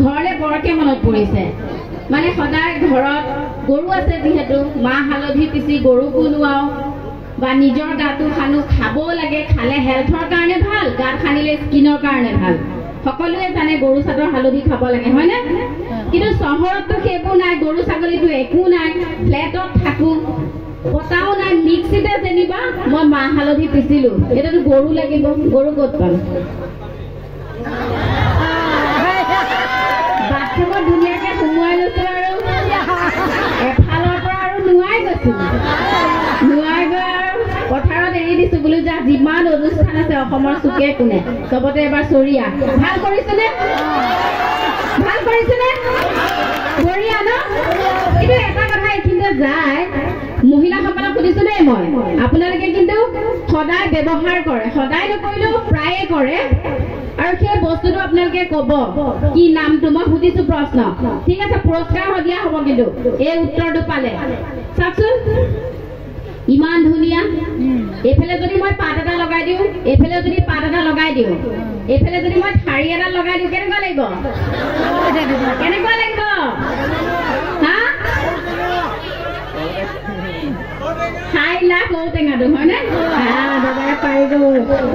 ঘৰলে বৰকে মনত পৰিছে মানে সদায় ঘৰত গৰু আছে যিহেতু মাহ হালধি পিচি গৰুকো নোৱাও বা নিজৰ গাটো খানো খাব লাগে খালে হেলথৰ কাৰণে ভাল গাত খানিলে স্কিনৰ কাৰণে ভাল সকলোৱে জানে গৰু চাদৰ হালধি খাব লাগে হয় না কিন্তু চহৰততো সেইবোৰ নাই গৰু ছাগলীটো একো নাই ফ্লেটত থাকো পতাও নাই মিক্সিতে যেনিবা মই মাহ হালধি পিচিলো এটাতো গৰু লাগিব গৰু ক'ত পাম বাথৰুমত ধুনীয়াকে সোমোৱাই লৈছো আৰু এফালৰ পৰা আৰু নোৱাই গৈছো নোৱাই গৈ আৰু পথাৰত এৰি দিছো বোলো যা যিমান অনুষ্ঠান আছে অসমৰ চুকে কোনে চবতে এবাৰ চৰিয়া ভাল কৰিছেনে বঢ়িয়া ন কিন্তু এটা কথা এইখিনিতে যায় মহিলাসকলক সুধিছো দেই মই আপোনালোকে কিন্তু সদায় ব্যৱহাৰ কৰে সদায় নকৰিলেও প্ৰায়ে কৰে আৰু সেই বস্তুটো আপোনালোকে ক'ব কি নামটো মই সুধিছো প্ৰশ্ন ঠিক আছে পুৰস্কাৰ দিয়া হ'ব কিন্তু এই উত্তৰটো পালে চাওকচোন ইমান ধুনীয়া এইফালে যদি মই পাত এটা লগাই দিওঁ এইফালে যদি পাত এটা লগাই দিওঁ এইফালে যদি মই ঠাৰি এটা লগাই দিওঁ কেনেকুৱা লাগিব হা খাই লাখ ঔটেঙাটো হয়নে দাদাই পাৰিব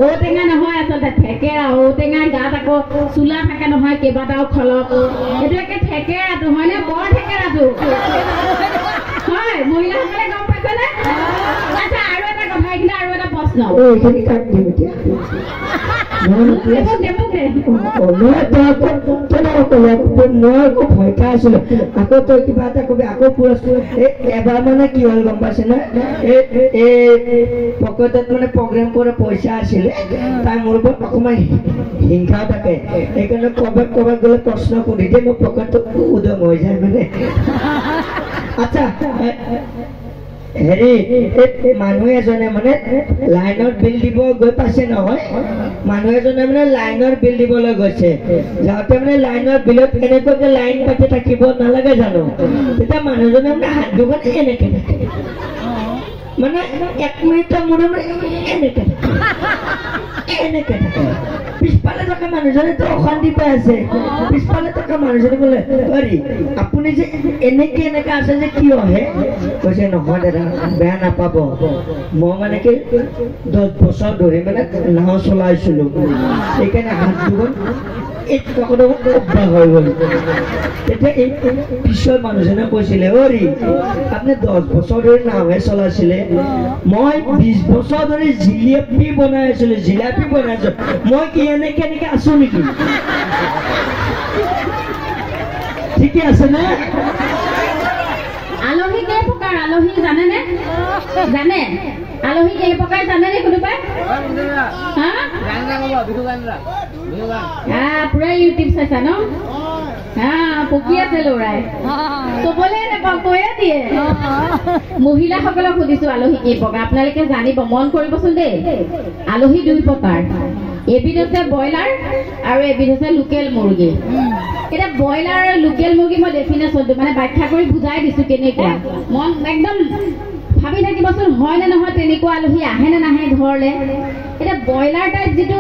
ঔটেঙা নহয় আচলতে থেকেৰা ঔটেঙাৰ গাত আকৌ চোলা থাকে নহয় কেইবাটাও খলক এইটো একে থেকেৰাটো হয়নে বৰ থেকেৰাটো হয় মহিলাসকলে গম পাইছেনে আচ্ছা আৰু এটা কথা এইখিনি আৰু এটা প্ৰশ্ন এবাৰ মানে কি হল গম পাইছে না পকেটত মানে প্ৰগ্ৰেম কৰে পইচা আছিলে তাই মোৰ ওপৰত অকমান হিংসা থাকে সেইকাৰণে ক'ৰবাত গ'লে প্ৰশ্ন সুধি দিয়ে মোৰ পকেটত উদং হৈ যায় মানে আচ্ছা হেৰি মানুহ এজনে মানে লাইনৰ বিল দিব গৈ পাইছে নহয় মানুহ এজনে মানে লাইনৰ বিল দিবলৈ গৈছে যাওঁতে মানে লাইনৰ বিলত এনেকুৱাকে লাইন পাতি থাকিব নালাগে জানো তেতিয়া মানুহজনে মানে হাত দুখন এনেকে থাকে মানে 1 মিনিটৰ মূৰত এনেকে থাকে পিছফালে থকা মানুহজনেতো অশান্তি পাই আছে পিছফালে থকা মানুহজনে বোলে হেৰি আপুনি যে এনেকে আছে যে কিয় হে কৈছে নহয় দাদা বেয়া নাপাব মই মানে কি 10 বছৰ ধৰি মানে নাও চলাইছিলো সেইকাৰণে হাত দুখন হৈ গ'ল তেতিয়া এই পিছৰ মানুহজনে কৈছিলে অৰি আপুনি 10 বছৰ ধৰি নাওহে চলাইছিলে মই 20 বছৰ ধৰি জিলাপি বনাই আছিলো মই কি এনেকে আছো নেকি ঠিকে আছে না আলহী কেই প্ৰকাৰ আলহী জানে আলহী কেই প্ৰকাৰ জানেনে কোনোবাই পুৰা ইউটিউব চাইছা ন পকি আছে লৰাই চবলে নাপাওঁ কৈয়ে দিয়ে মহিলাসকলক সুধিছো আলহী কেই প্ৰকাৰ আপোনালোকে জানিব মন কৰিবচোন দেই আলহী 2 প্ৰকাৰ এবিধ হৈছে ব্ৰইলাৰ আৰু এবিধ হৈছে লোকেল মুৰ্গী এটা ব্ৰইলাৰ আৰু লোকেল মুৰ্গী মই ডেফিনেশ্যনটো মানে ব্যাখ্যা কৰি বুজাই দিছো কেনেকুৱা মন একদম ভাবি থাকিবচোন হয় নে নহয় তেনেকুৱা আলহী আহে নে নাহে ঘৰলে এটা ব্ৰইলাৰ টাইপ যিটো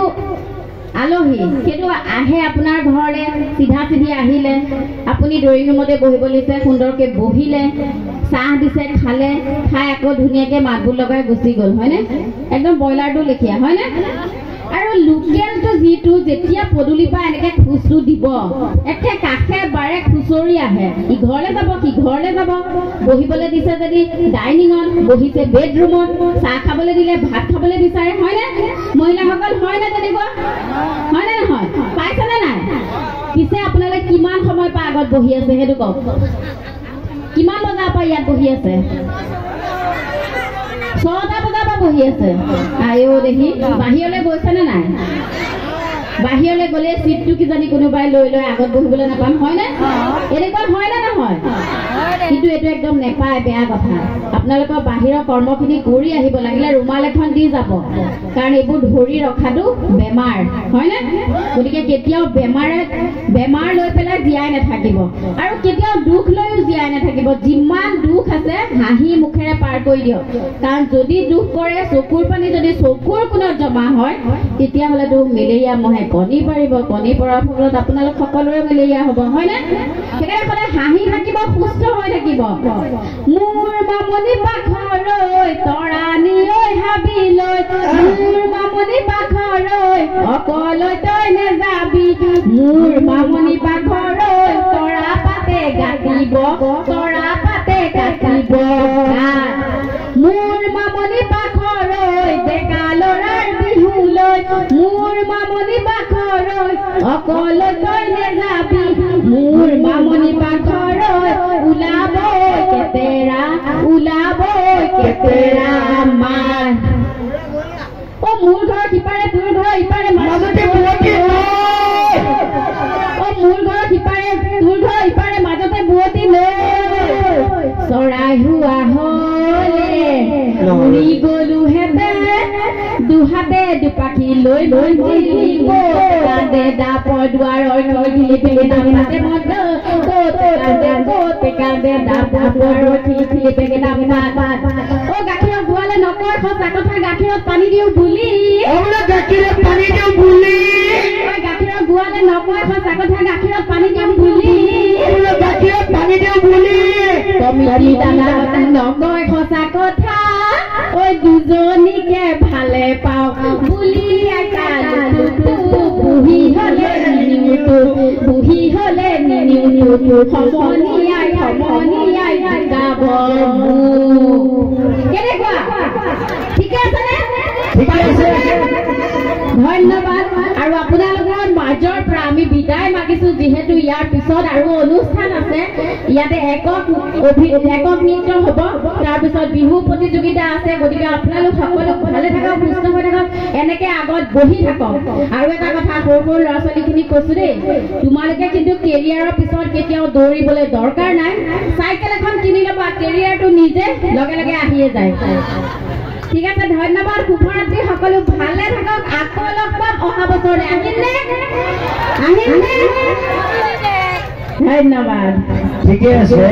আলহী সেইটো আহে আপোনাৰ ঘৰলে চিধা চিধি আহিলে আপুনি ড্ৰয়িং ৰুমতে বহিব লৈছে সুন্দৰকে বহিলে চাহ দিছে খালে খাই আকৌ ধুনীয়াকে মাতবোৰ লগাই গুচি গ'ল হয়নে একদম ব্ৰইলাৰটো লেখীয়া হয়নে আৰু লোকেলটো যিটো যেতিয়া পদূলিৰ পৰা এনেকে খুচু দিব একে কাষে বাৰে খুচৰি আহে ইঘৰলে যাব সিঘৰলে যাব বহিবলৈ দিছে যদি ডাইনিঙত বহিছে বেডৰুমত চাহ খাবলৈ দিলে ভাত খাবলৈ বিচাৰে হয়নে মহিলাসকল হয়নে তেনেকুৱা হয়নে নহয় পাইছেনে নাই পিছে আপোনালোকে কিমান সময় পৰা আগত বহি আছে সেইটো কওক কিমান বজাৰ পৰা ইয়াত বহি আছে 6টা বজাৰ পৰা বহি আছে আয়ো দেখি বাহিৰলৈ গৈছেনে নাই বাহিৰলৈ গ'লে সিটটো কিজানি কোনোবাই লৈ আগত বহিবলৈ নাপাম হয়নে এনেকুৱা হয় না নহয় কিন্তু এটো একদম নেপায় বেয়া কথা আপোনালোকৰ বাহিৰৰ কৰ্মখিনি কৰি আহিব লাগিলে ৰুমাল এখন দি যাব কাৰণ এইবোৰ ধৰি ৰখাটো বেমাৰ হয়নে গতিকে কেতিয়াও বেমাৰ লৈ পেলাই জীয়াই নাথাকিব আৰু কেতিয়াও দুখ লৈও জীয়াই নাথাকিব যিমান দুখ আছে হাঁহি মুখেৰে পাৰ কৰি দিয়ক কাৰণ যদি দুখ কৰে চকুৰ পানী যদি চকুৰ কোণত জমা হয় তেতিয়াহ'লেতো মেলেৰিয়া মহে কণী পাৰিব কণী পৰাৰ ফলত আপোনালোক সকলোৰে মেলেৰিয়া হ'ব হয়নে সেইকাৰণে সদায় হাঁহি থাকিব সুস্থ হৈ থাকিব মোৰ মামনি পাখৰৈ তৰাণী ঐ হাবিলৈ মোৰ মামনি পাখৰৈ অকলৈ তই নেযাবি মোৰ মামনি পাখৰৈ তৰা পাতে গাঁঠিব তৰা পাতে গাঁঠিব মোৰ মামনি পাখৰৈ ডেকা ল'ৰাৰ বিহুলৈ মোৰ মামনি পাখৰৈ অকলৈ তই নেযাবি মোৰ মামনি পাখৰৈ ওলাবৈ কেতেৰা মাৰ অ মোৰ ঘৰ সিপাৰে তোৰ ঘৰ ইপাৰে মাজতে বুৱতী অ মোৰ ঘৰ সিপাৰে তোৰ ঘৰ ইপাৰে মাজতে বুৱতী লৈ চৰাই হোৱা হলে উৰি গলো হেতে দুহাতে দুপাখি লৈ কান্দে দাপৰ দুৱাৰৰ খিলিপি নামতে মদ কান্দে দাপৰ খিলিপি নাম অ গাখীৰৰ গোৱালে নকয় সঁচা কথা গাখীৰত পানী দিওঁ বুলি গাখীৰত পানী দিওঁ বুলি গাখীৰৰ গোৱালে নকয় সঁচা কথা গাখীৰত পানী দিওঁ বুলি গাখীৰত পানী দিওঁ বুলি কমিটি দাদা নকয় সঁচা কথা ঐ দুজনীকে ভালে পাওঁ বুলি বুহি হলে সমনীয়াই গাব কেনেকুৱা ঠিকে আছেনে ধন্যবাদ আৰু আপোনালোকৰ মাজৰ পৰা আমি বিদায় মাগিছো যিহেতু ইয়াৰ পিছত আৰু অনুষ্ঠান আছে ইয়াতে একক নৃত্য হ'ব তাৰপিছত বিহু প্ৰতিযোগিতা আছে গতিকে আপোনালোক সকলো ভালে থাকক সুস্থ হৈ থাকক এনেকে আগত বহি থাকক আৰু এটা কথা সৰু ল'ৰা ছোৱালীখিনিক কৈছো দেই তোমালোকে কিন্তু কেৰিয়াৰৰ পিছত কেতিয়াও দৌৰিবলৈ দৰকাৰ নাই চাইকেল এখন কিনি ল'বা কেৰিয়াৰটো নিজে লগে লগে আহিয়ে যায় ঠিক আছে ধন্যবাদ শুভৰাত্ৰি সকলো ভালে থাকক আকৌ লগ পাম অহা বছৰলৈ আহিলে ধন্যবাদ ঠিকে আছে